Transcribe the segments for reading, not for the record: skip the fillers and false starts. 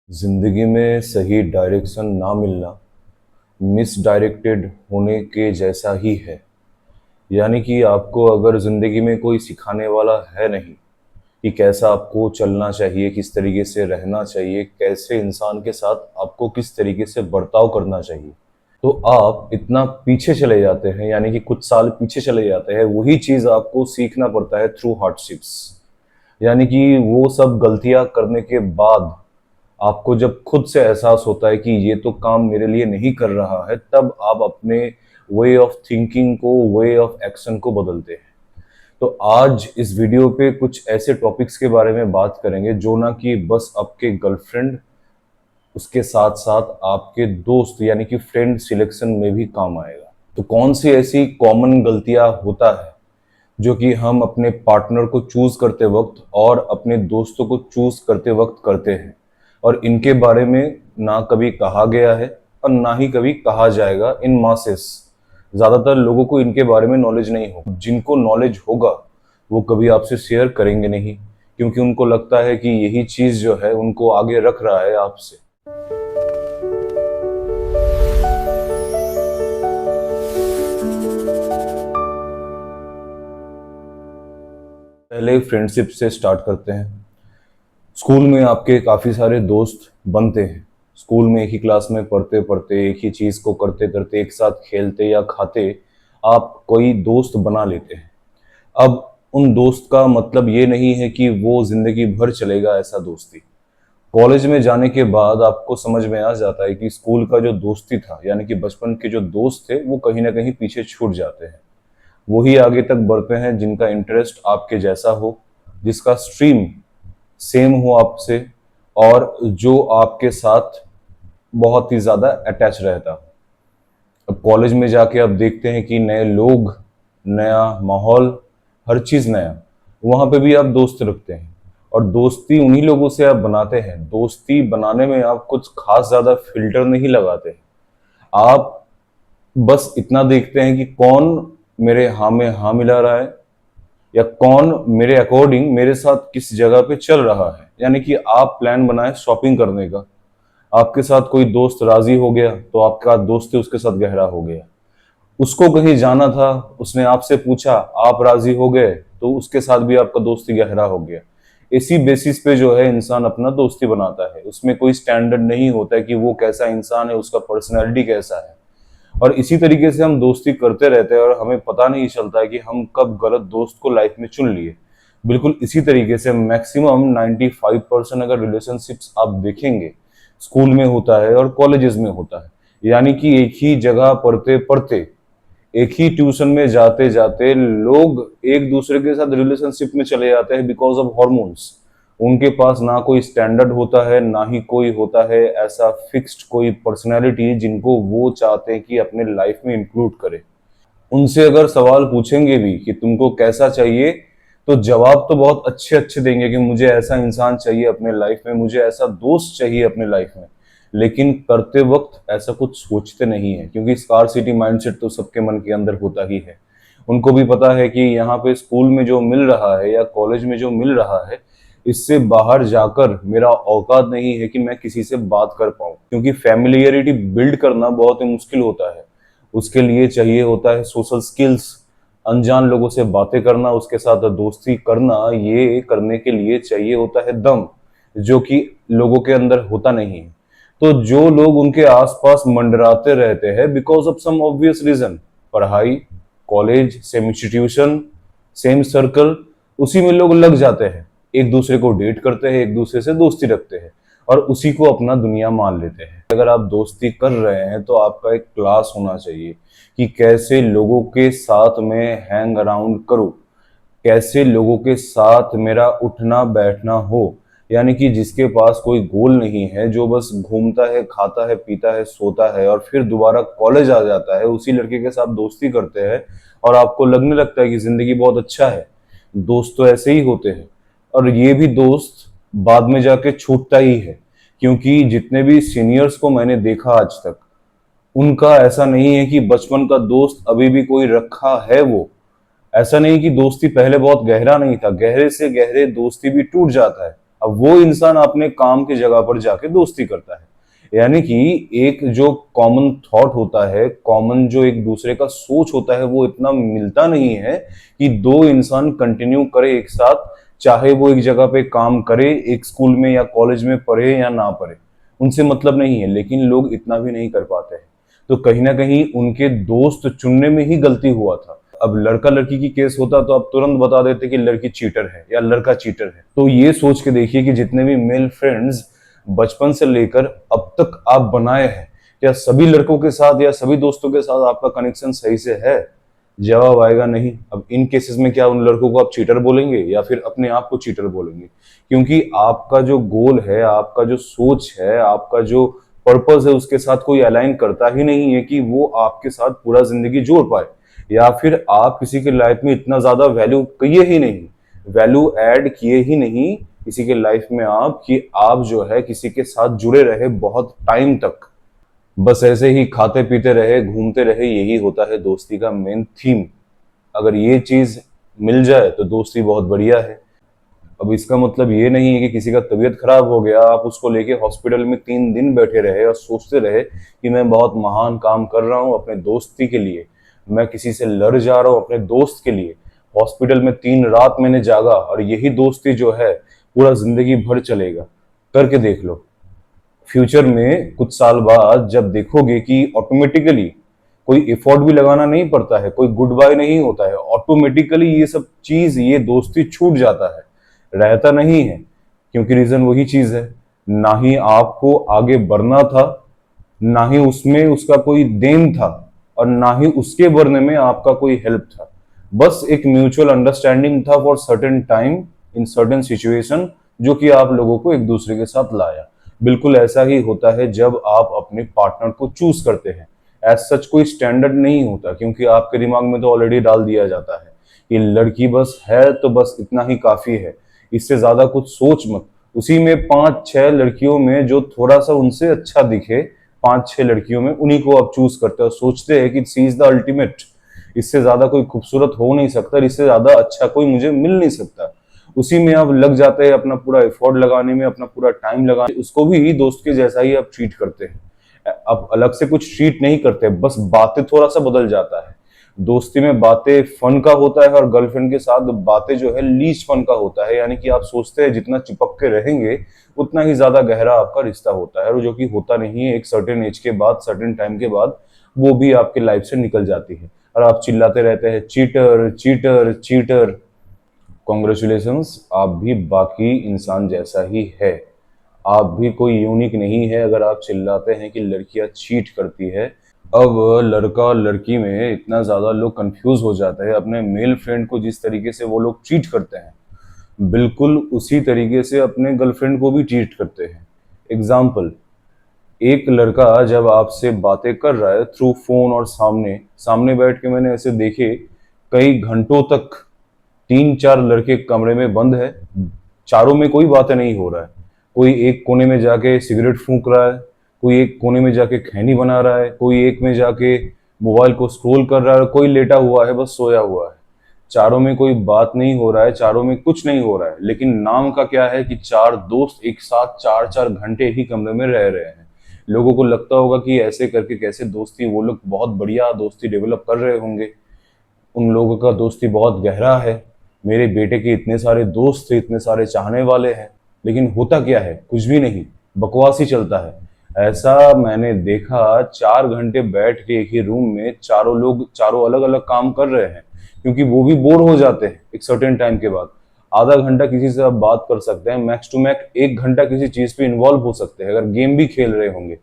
जिंदगी में सही डायरेक्शन ना मिलना मिसडायरेक्टेड होने के जैसा ही है। यानी कि आपको अगर जिंदगी में कोई सिखाने वाला है नहीं कि कैसा आपको चलना चाहिए, किस तरीके से रहना चाहिए, कैसे इंसान के साथ आपको किस तरीके से बर्ताव करना चाहिए, तो आप इतना पीछे चले जाते हैं, यानी कि कुछ साल पीछे चले जाते हैं। वही चीज आपको सीखना पड़ता है थ्रू हार्डशिप्स। यानी कि वो सब गलतियां करने के बाद आपको जब खुद से एहसास होता है कि ये तो काम मेरे लिए नहीं कर रहा है, तब आप अपने वे ऑफ थिंकिंग को, वे ऑफ एक्शन को बदलते हैं। तो आज इस वीडियो पे कुछ ऐसे टॉपिक्स के बारे में बात करेंगे जो ना कि बस आपके गर्लफ्रेंड, उसके साथ साथ आपके दोस्त यानी कि फ्रेंड सिलेक्शन में भी काम आएगा। तो कौन सी ऐसी कॉमन गलतियां होता है जो कि हम अपने पार्टनर को चूज करते वक्त और अपने दोस्तों को चूज करते वक्त करते हैं, और इनके बारे में ना कभी कहा गया है और ना ही कभी कहा जाएगा इन मासेस। ज्यादातर लोगों को इनके बारे में नॉलेज नहीं होगा। जिनको नॉलेज होगा वो कभी आपसे शेयर करेंगे नहीं, क्योंकि उनको लगता है कि यही चीज जो है उनको आगे रख रहा है आपसे। पहले फ्रेंडशिप से स्टार्ट करते हैं। स्कूल में आपके काफ़ी सारे दोस्त बनते हैं। स्कूल में एक ही क्लास में पढ़ते पढ़ते, एक ही चीज़ को करते करते, एक साथ खेलते या खाते आप कोई दोस्त बना लेते हैं। अब उन दोस्त का मतलब ये नहीं है कि वो ज़िंदगी भर चलेगा ऐसा दोस्ती। कॉलेज में जाने के बाद आपको समझ में आ जाता है कि स्कूल का जो दोस्ती था, यानी कि बचपन के जो दोस्त थे, वो कहीं ना कहीं पीछे छूट जाते हैं। वही आगे तक बढ़ते हैं जिनका इंटरेस्ट आपके जैसा हो, जिसका स्ट्रीम सेम हो आपसे, और जो आपके साथ बहुत ही ज्यादा अटैच रहता। अब कॉलेज में जाके आप देखते हैं कि नए लोग, नया माहौल, हर चीज नया। वहां पे भी आप दोस्त रखते हैं और दोस्ती उन्हीं लोगों से आप बनाते हैं। दोस्ती बनाने में आप कुछ खास ज्यादा फिल्टर नहीं लगाते। आप बस इतना देखते हैं कि कौन मेरे हाँ में हाँ मिला रहा है, या कौन मेरे अकॉर्डिंग मेरे साथ किस जगह पे चल रहा है। यानी कि आप प्लान बनाए शॉपिंग करने का, आपके साथ कोई दोस्त राजी हो गया तो आपका दोस्ती उसके साथ गहरा हो गया। उसको कहीं जाना था, उसने आपसे पूछा, आप राजी हो गए तो उसके साथ भी आपका दोस्ती गहरा हो गया। इसी बेसिस पे जो है इंसान अपना दोस्ती बनाता है। उसमें कोई स्टैंडर्ड नहीं होता है कि वो कैसा इंसान है, उसका पर्सनैलिटी कैसा है। और इसी तरीके से हम दोस्ती करते रहते हैं और हमें पता नहीं चलता है कि हम कब गलत दोस्त को लाइफ में चुन लिए। बिल्कुल इसी तरीके से मैक्सिमम 95% अगर रिलेशनशिप्स आप देखेंगे, स्कूल में होता है और कॉलेजेस में होता है। यानी कि एक ही जगह पढ़ते पढ़ते, एक ही ट्यूशन में जाते जाते लोग एक दूसरे के साथ रिलेशनशिप में चले जाते हैं बिकॉज ऑफ हॉर्मोन्स। उनके पास ना कोई स्टैंडर्ड होता है, ना ही कोई होता है ऐसा फिक्स्ड कोई पर्सनैलिटी जिनको वो चाहते हैं कि अपने लाइफ में इंक्लूड करे। उनसे अगर सवाल पूछेंगे भी कि तुमको कैसा चाहिए, तो जवाब तो बहुत अच्छे अच्छे देंगे कि मुझे ऐसा इंसान चाहिए अपने लाइफ में, मुझे ऐसा दोस्त चाहिए अपने लाइफ में। लेकिन करते वक्त ऐसा कुछ सोचते नहीं है, क्योंकि स्कार्सिटी माइंडसेट तो सबके मन के अंदर होता ही है। उनको भी पता है कि यहाँ पे स्कूल में जो मिल रहा है या कॉलेज में जो मिल रहा है, इससे बाहर जाकर मेरा औकात नहीं है कि मैं किसी से बात कर पाऊं, क्योंकि फैमिलियरिटी बिल्ड करना बहुत ही मुश्किल होता है। उसके लिए चाहिए होता है सोशल स्किल्स, अनजान लोगों से बातें करना, उसके साथ दोस्ती करना। ये करने के लिए चाहिए होता है दम, जो कि लोगों के अंदर होता नहीं है। तो जो लोग उनके आसपास मंडराते रहते हैं because of some obvious reason, पढ़ाई, college, same institution, same circle, उसी में लोग लग जाते हैं, एक दूसरे को डेट करते हैं, एक दूसरे से दोस्ती रखते हैं और उसी को अपना दुनिया मान लेते हैं। अगर आप दोस्ती कर रहे हैं तो आपका एक क्लास होना चाहिए कि कैसे लोगों के साथ में हैंग अराउंड करूं, कैसे लोगों के साथ मेरा उठना बैठना हो। यानी कि जिसके पास कोई गोल नहीं है, जो बस घूमता है, खाता है, पीता है, सोता है और फिर दोबारा कॉलेज आ जाता है, उसी लड़के के साथ दोस्ती करते हैं और आपको लगने लगता है कि जिंदगी बहुत अच्छा है। दोस्त तो ऐसे ही होते हैं, और ये भी दोस्त बाद में जाके छूटता ही है। क्योंकि जितने भी सीनियर्स को मैंने देखा आज तक, उनका ऐसा नहीं है कि बचपन का दोस्त अभी भी कोई रखा है। वो ऐसा नहीं कि दोस्ती पहले बहुत गहरा नहीं था, गहरे से गहरे दोस्ती भी टूट जाता है। अब वो इंसान अपने काम की जगह पर जाके दोस्ती करता है। यानी कि एक जो कॉमन थॉट होता है, कॉमन जो एक दूसरे का सोच होता है, वो इतना मिलता नहीं है कि दो इंसान कंटिन्यू करे एक साथ, चाहे वो एक जगह पे काम करे, एक स्कूल में या कॉलेज में पढ़े या ना पढ़े, उनसे मतलब नहीं है, लेकिन लोग इतना भी नहीं कर पाते हैं। तो कहीं ना कहीं उनके दोस्त चुनने में ही गलती हुआ था। अब लड़का लड़की की केस होता तो आप तुरंत बता देते कि लड़की चीटर है या लड़का चीटर है। तो ये सोच के देखिए कि जितने भी मेल फ्रेंड्स बचपन से लेकर अब तक आप बनाए हैं, क्या सभी लड़कों के साथ या सभी दोस्तों के साथ आपका कनेक्शन सही से है? जवाब आएगा नहीं। अब इन केसेस में क्या उन लड़कों को आप चीटर बोलेंगे या फिर अपने आप को चीटर बोलेंगे? क्योंकि आपका जो गोल है, आपका जो सोच है, आपका जो पर्पस है, उसके साथ कोई अलाइन करता ही नहीं है कि वो आपके साथ पूरा जिंदगी जोड़ पाए, या फिर आप किसी के लाइफ में इतना ज्यादा वैल्यू किए ही नहीं, वैल्यू ऐड किए ही नहीं किसी के लाइफ में आप, कि आप जो है किसी के साथ जुड़े रहे बहुत टाइम तक, बस ऐसे ही खाते पीते रहे, घूमते रहे। यही होता है दोस्ती का मेन थीम। अगर ये चीज मिल जाए तो दोस्ती बहुत बढ़िया है। अब इसका मतलब ये नहीं है कि किसी का तबीयत खराब हो गया, आप उसको लेके हॉस्पिटल में 3 दिन बैठे रहे और सोचते रहे कि मैं बहुत महान काम कर रहा हूँ अपने दोस्ती के लिए, मैं किसी से लड़ जा रहा हूँ अपने दोस्त के लिए। हॉस्पिटल में 3 रात मैंने जागा और यही दोस्ती जो है पूरा जिंदगी भर चलेगा। करके देख लो। फ्यूचर में कुछ साल बाद जब देखोगे कि ऑटोमेटिकली कोई एफर्ट भी लगाना नहीं पड़ता है, कोई गुड बाय नहीं होता है, ऑटोमेटिकली ये सब चीज, ये दोस्ती छूट जाता है, रहता नहीं है। क्योंकि रीजन वही चीज है, ना ही आपको आगे बढ़ना था, ना ही उसमें उसका कोई देन था, और ना ही उसके बढ़ने में आपका कोई हेल्प था। बस एक म्यूचुअल अंडरस्टैंडिंग था for certain time in certain situation, जो कि आप लोगों को एक दूसरे के साथ लाया। बिल्कुल ऐसा ही होता है जब आप अपने पार्टनर को चूज करते हैं। एज सच कोई स्टैंडर्ड नहीं होता, क्योंकि आपके दिमाग में तो ऑलरेडी डाल दिया जाता है कि लड़की बस है तो बस इतना ही काफी है, इससे ज्यादा कुछ सोच मत। उसी में 5-6 लड़कियों में जो थोड़ा सा उनसे अच्छा दिखे, 5-6 लड़कियों में उन्हीं को आप चूज करते हो, सोचते हैं कि सी इज द अल्टीमेट, इससे ज्यादा कोई खूबसूरत हो नहीं सकता, इससे ज्यादा अच्छा कोई मुझे मिल नहीं सकता। उसी में आप लग जाते हैं, अपना पूरा एफर्ट लगाने में, अपना पूरा टाइम लगाने, उसको भी दोस्त के जैसा ही आप ट्रीट करते हैं। अब अलग से कुछ ट्रीट नहीं करते, बस बातें थोड़ा सा बदल जाता है। दोस्ती में बातें फन का होता है और गर्लफ्रेंड के साथ बातें जो है लीज फन का होता है। यानी कि आप सोचते हैं जितना चिपक के रहेंगे उतना ही ज्यादा गहरा आपका रिश्ता होता है, और जो कि होता नहीं है। एक सर्टेन एज के बाद, सर्टेन टाइम के बाद वो भी आपके लाइफ से निकल जाती है, और आप चिल्लाते रहते हैं चीटर चीटर चीटर। कॉन्ग्रेचुलेशंस, आप भी बाकी इंसान जैसा ही है। आप भी कोई यूनिक नहीं है अगर आप चिल्लाते हैं कि लड़कियां चीट करती है। अब लड़का और लड़की में इतना ज्यादा लोग कंफ्यूज हो जाते हैं, अपने मेल फ्रेंड को जिस तरीके से वो लोग ट्रीट करते हैं, बिल्कुल उसी तरीके से अपने गर्लफ्रेंड को भी ट्रीट करते हैं। एग्जाम्पल, एक लड़का जब आपसे बातें कर रहा है थ्रू फोन और सामने सामने बैठ के, मैंने ऐसे देखे कई घंटों तक 3-4 लड़के कमरे में बंद है, चारों में कोई बातें नहीं हो रहा है। कोई एक कोने में जाके सिगरेट फूंक रहा है, कोई एक कोने में जाके खैनी बना रहा है, कोई एक में जाके मोबाइल को स्क्रॉल कर रहा है, कोई लेटा हुआ है, बस सोया हुआ है। चारों में कोई बात नहीं हो रहा है, चारों में कुछ नहीं हो रहा है, लेकिन नाम का क्या है कि 4 दोस्त एक साथ 4-4 घंटे ही कमरे में रह रहे हैं। लोगों को लगता होगा कि ऐसे करके कैसे दोस्ती, वो लोग बहुत बढ़िया दोस्ती डेवलप कर रहे होंगे, उन लोगों का दोस्ती बहुत गहरा है, मेरे बेटे के इतने सारे दोस्त थे, इतने सारे चाहने वाले हैं। लेकिन होता क्या है, कुछ भी नहीं, बकवास ही चलता है। ऐसा मैंने देखा, 4 घंटे बैठ के एक ही रूम में चारों लोग चारों अलग अलग काम कर रहे हैं, क्योंकि वो भी बोर हो जाते हैं एक सर्टेन टाइम के बाद। आधा घंटा किसी से आप बात कर सकते हैं, मैक्स टू मैक्स 1 घंटा किसी चीज पे इन्वॉल्व हो सकते हैं अगर गेम भी खेल रहे होंगे।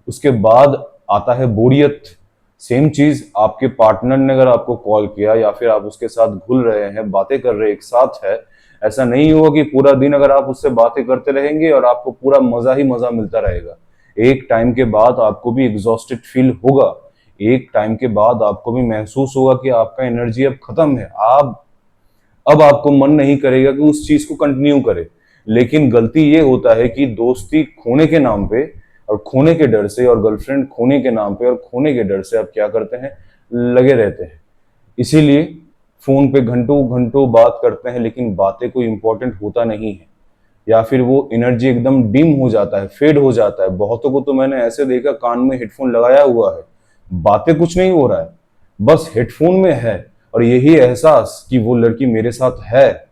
उसके बाद आता है बोरियत। सेम चीज आपके पार्टनर ने अगर आपको कॉल किया या फिर आप उसके साथ घुल रहे हैं, बातें कर रहे हैं, एक साथ है, ऐसा नहीं होगा कि पूरा दिन अगर आप उससे बातें करते रहेंगे और आपको पूरा मजा ही मजा मिलता रहेगा। एक टाइम के बाद आपको भी एग्जॉस्टेड फील होगा, एक टाइम के बाद आपको भी महसूस होगा कि आपका एनर्जी अब खत्म है, आप अब आपको मन नहीं करेगा कि उस चीज को कंटिन्यू करे। लेकिन गलती ये होता है कि दोस्ती खोने के नाम पे और खोने के डर से, और गर्लफ्रेंड खोने के नाम पे और खोने के डर से आप क्या करते हैं, लगे रहते हैं। इसीलिए फोन पे घंटों घंटों बात करते हैं, लेकिन बातें कोई इंपॉर्टेंट होता नहीं है। या फिर वो एनर्जी एकदम डिम हो जाता है, फेड हो जाता है। बहुतों को तो मैंने ऐसे देखा, कान में हेडफोन लगाया हुआ है, बातें कुछ नहीं हो रहा है, बस हेडफोन में है, और यही एहसास कि वो लड़की मेरे साथ है,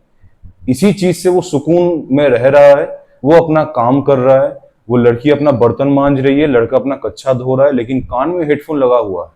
इसी चीज से वो सुकून में रह रहा है। वो अपना काम कर रहा है, वो लड़की अपना बर्तन मांज रही है, लड़का अपना कच्चा धो रहा है, लेकिन कान में हेडफोन लगा हुआ है,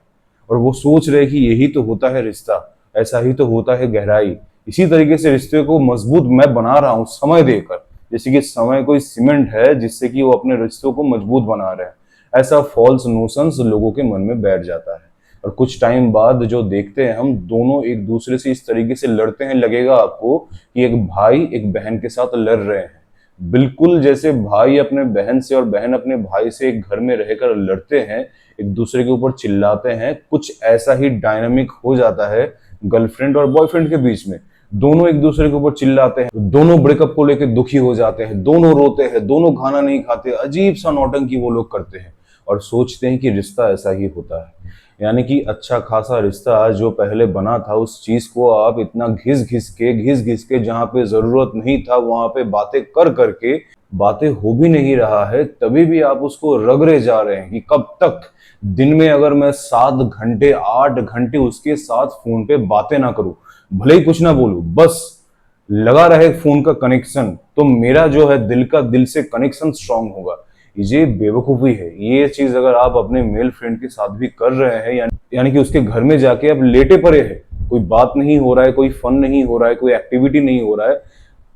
और वो सोच रहे कि यही तो होता है रिश्ता, ऐसा ही तो होता है गहराई। इसी तरीके से रिश्ते को मजबूत मैं बना रहा हूँ समय देकर, जैसे कि समय कोई सीमेंट है जिससे कि वो अपने रिश्तों को मजबूत बना रहे हैं। ऐसा फॉल्स नोशंस लोगों के मन में बैठ जाता है, और कुछ टाइम बाद जो देखते हैं हम दोनों एक दूसरे से इस तरीके से लड़ते हैं, लगेगा आपको कि एक भाई एक बहन के साथ लड़ रहे हैं। बिल्कुल जैसे भाई अपने बहन से और बहन अपने भाई से एक घर में रहकर लड़ते हैं, एक दूसरे के ऊपर चिल्लाते हैं, कुछ ऐसा ही डायनामिक हो जाता है गर्लफ्रेंड और बॉयफ्रेंड के बीच में। दोनों एक दूसरे के ऊपर चिल्लाते हैं, दोनों ब्रेकअप को लेकर दुखी हो जाते हैं, दोनों रोते हैं, दोनों खाना नहीं खाते, अजीब सा नौटंकी वो लोग करते हैं, और सोचते हैं कि रिश्ता ऐसा ही होता है। यानी कि अच्छा खासा रिश्ता जो पहले बना था, उस चीज को आप इतना घिस घिस के जहां पे जरूरत नहीं था वहां पे बातें कर करके, बातें हो भी नहीं रहा है तभी भी आप उसको रगड़े जा रहे हैं कि कब तक। दिन में अगर मैं 7 घंटे 8 घंटे उसके साथ फोन पे बातें ना करूं, भले ही कुछ ना बोलूं, बस लगा रहे फोन का कनेक्शन, तो मेरा जो है दिल का दिल से कनेक्शन स्ट्रांग होगा। ये बेवकूफी है। ये चीज अगर आप अपने मेल फ्रेंड के साथ भी कर रहे हैं, यानी कि उसके घर में जाके आप लेटे पड़े हैं, कोई बात नहीं हो रहा है, कोई फन नहीं हो रहा है, कोई एक्टिविटी नहीं हो रहा है,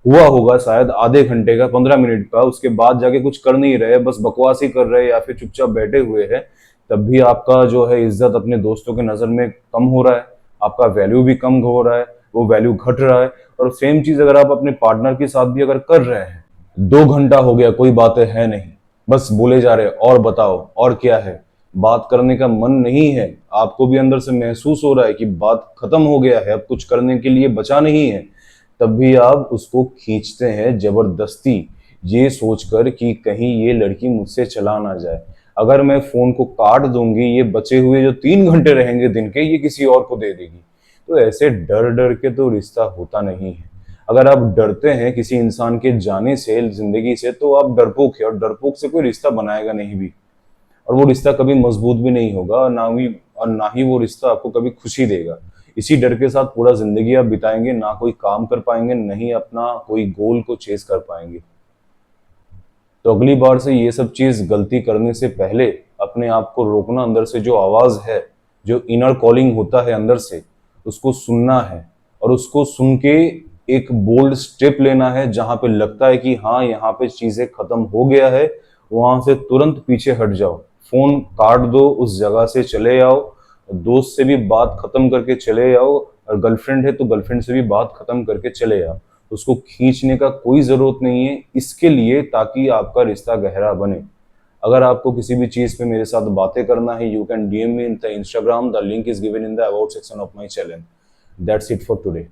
हुआ होगा शायद आधे घंटे का 15 मिनट का, उसके बाद जाके कुछ कर नहीं रहे, बस बकवास ही कर रहे हैं या फिर चुपचाप बैठे हुए हैं, तब भी आपका जो है इज्जत अपने दोस्तों के नजर में कम हो रहा है, आपका वैल्यू भी कम हो रहा है, वो वैल्यू घट रहा है। और सेम चीज अगर आप अपने पार्टनर के साथ भी अगर कर रहे हैं, 2 घंटा हो गया कोई बातें है नहीं, बस बोले जा रहे हैं और बताओ और क्या है, बात करने का मन नहीं है, आपको भी अंदर से महसूस हो रहा है कि बात खत्म हो गया है, अब कुछ करने के लिए बचा नहीं है, तब भी आप उसको खींचते हैं जबरदस्ती, ये सोचकर कि कहीं ये लड़की मुझसे चला ना जाए। अगर मैं फोन को काट दूंगी, ये बचे हुए जो 3 घंटे रहेंगे दिन के, ये किसी और को दे देगी। तो ऐसे डर डर के तो रिश्ता होता नहीं है। अगर आप डरते हैं किसी इंसान के जाने से जिंदगी से, तो आप डरपोक है, और डरपोक से कोई रिश्ता बनाएगा नहीं भी, और वो रिश्ता कभी मजबूत भी नहीं होगा, और ना ही वो रिश्ता आपको कभी खुशी देगा। इसी डर के साथ पूरा जिंदगी आप बिताएंगे, ना कोई काम कर पाएंगे, नहीं अपना कोई गोल को चेस कर पाएंगे। तो अगली बार से ये सब चीज गलती करने से पहले अपने आप को रोकना, अंदर से जो आवाज है, जो इनर कॉलिंग होता है अंदर से, उसको सुनना है, और उसको सुन के एक बोल्ड स्टेप लेना है। जहां पे लगता है कि हाँ यहाँ पे चीजें खत्म हो गया है, वहां से तुरंत पीछे हट जाओ, फोन काट दो, उस जगह से चले आओ, दोस्त से भी बात खत्म करके चले आओ, और गर्लफ्रेंड है तो गर्लफ्रेंड से भी बात खत्म करके चले आओ। उसको खींचने का कोई जरूरत नहीं है इसके लिए, ताकि आपका रिश्ता गहरा बने। अगर आपको किसी भी चीज पे मेरे साथ बातें करना है, you can DM me in the Instagram, the link is given in the about section of my channel. That's it for today.